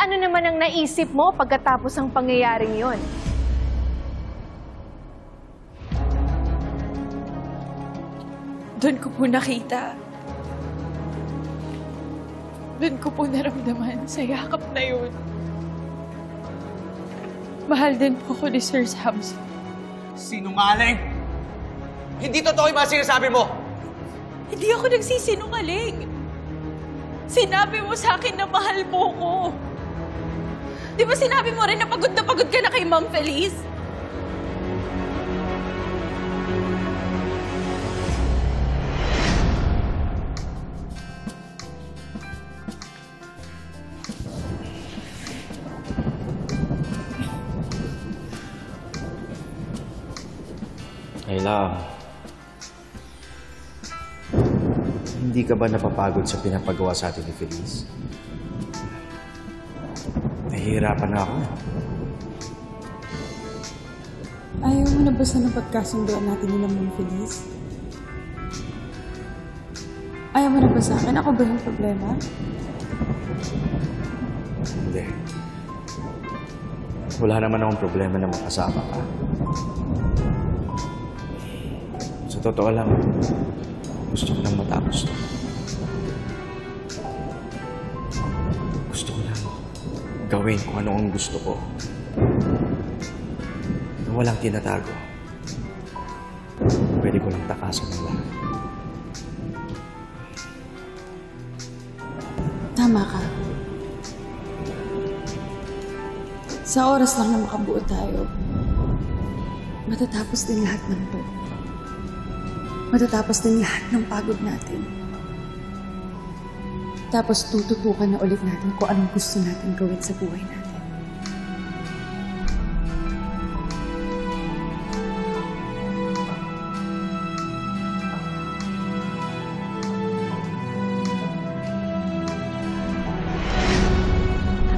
ano naman ang naisip mo pagkatapos ng pangyayaring yon? Doon ko po nakita. Doon ko po naramdaman sa yakap na yun. Mahal din po ko ni Sir Samson. Sinungaling! Hindi totoo yung mga sinasabi mo! Hindi ako nagsisinungaling. Sinabi mo sa akin na mahal mo ko. Di ba sinabi mo rin na pagod ka na kay Ma'am Feliz? Ayla, hindi ka ba napapagod sa pinapagawa sa atin ni Feliz? Nahihirapan na ako. Ayaw mo na ba sa napagkasundoan natin ni Ma'am Feliz? Ayaw mo na ba sa akin? Ako ba yung problema? Hindi. Wala naman akong problema na makasama ka. Sa totoo lang, gusto ko lang matapos to. Gusto ko lang gawin kung ano ang gusto ko. Na walang tinatago. Pwede ko lang takasan ng lahat. Tama ka. Sa oras lang na makabuo tayo, matatapos din lahat ng to. Matatapos din lahat ng pagod natin. Tapos tututukan na ulit natin kung anong gusto natin gawin sa buhay natin.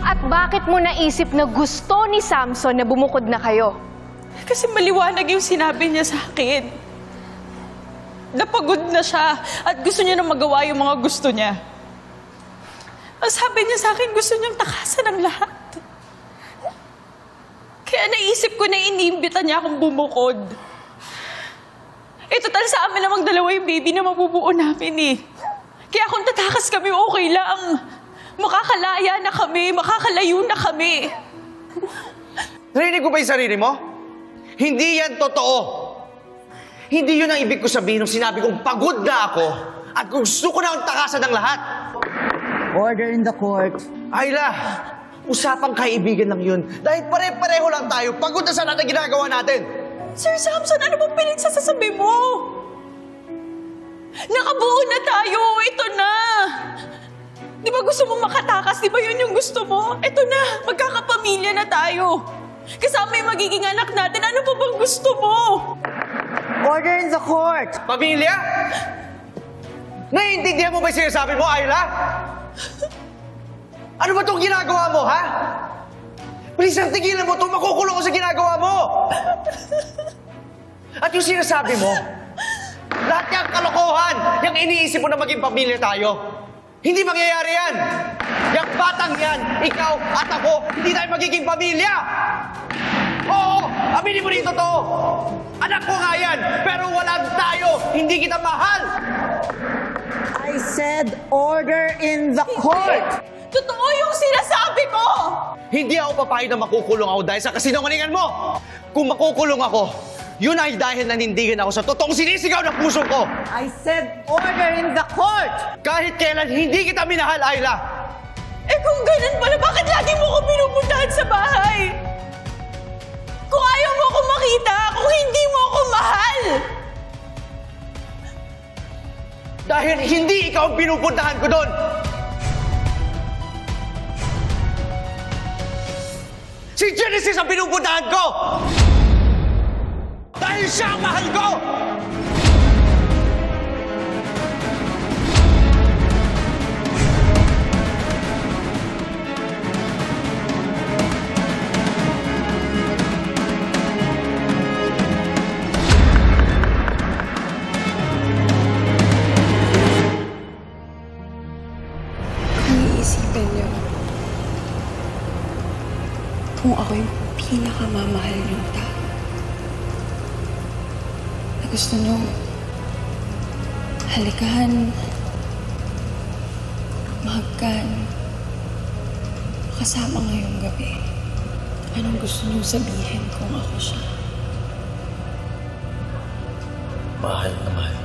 At bakit mo naisip na gusto ni Samson na bumukod na kayo? Kasi maliwanag yung sinabi niya sa akin. Napagod na siya at gusto niya na magawa yung mga gusto niya. Ang sabi niya sa akin, gusto niyang takasan ang lahat. Kaya naisip ko na iniimbita niya akong bumukod. Total sa amin namang dalawa yung baby na mabubuo namin eh. Kaya kung tatakas kami, okay lang. Makakalaya na kami, makakalayo na kami. Narinig ko ba yung sarili mo? Hindi yan totoo. Hindi yun ang ibig ko sabihin nung sinabi kong pagod na ako at gusto ko na ang takasan ng lahat. Order in the court. Ayla, usapang kaibigan lang yun. Dahil pare-pareho lang tayo, pagod na sa lahat na ginagawa natin. Sir Samson, ano bang pinagsasasabi mo? Nakabuo na tayo, ito na. Di ba gusto mo makatakas? Di ba yun yung gusto mo? Ito na, magkakapamilya na tayo. Kasama yung magiging anak natin, ano pa bang gusto mo? Order in the court. Pamilya? Naiintindihan mo ba yung sinasabi mo, Ayla? Ano ba itong ginagawa mo, ha? Please, tigilan mo ito. Makukulong ko sa ginagawa mo. At yung sinasabi mo, lahat yung kalokohan, yung iniisip mo na maging pamilya tayo. Hindi mangyayari yan. Yung batang yan, ikaw at ako, hindi tayo magiging pamilya. Oo, aminin mo rin totoo. Anak ko nga yan, pero walang tayo. Hindi kita mahal. I said order in the court. Totoo yung sinasabi ko! Hindi ako papayag na makukulong ako dahil sa kasinungalingan mo. Kung makukulong ako, yun ay dahil nanindigan ako sa totoong sinisigaw ng puso ko. I said order in the court. Kahit kailan hindi kita minahal, Ayla. Eh kung ganun pala, bakit lagi mo ko pinupuntahan sa bahay? Kung ayaw mo ako makita, kung hindi mo ako mahal! Dahil hindi ikaw ang pinupuntahan ko doon. Si Genesis ang pinupuntahan ko! Dahil siya ang mahal ko! Kung iisipin niyo, kung ako yung pinakamamahal niyong tao. Na gusto niyo halikan, mahagkan, kasama ngayong gabi. Anong gusto niyong sabihin kung ako siya? Mahal na mahal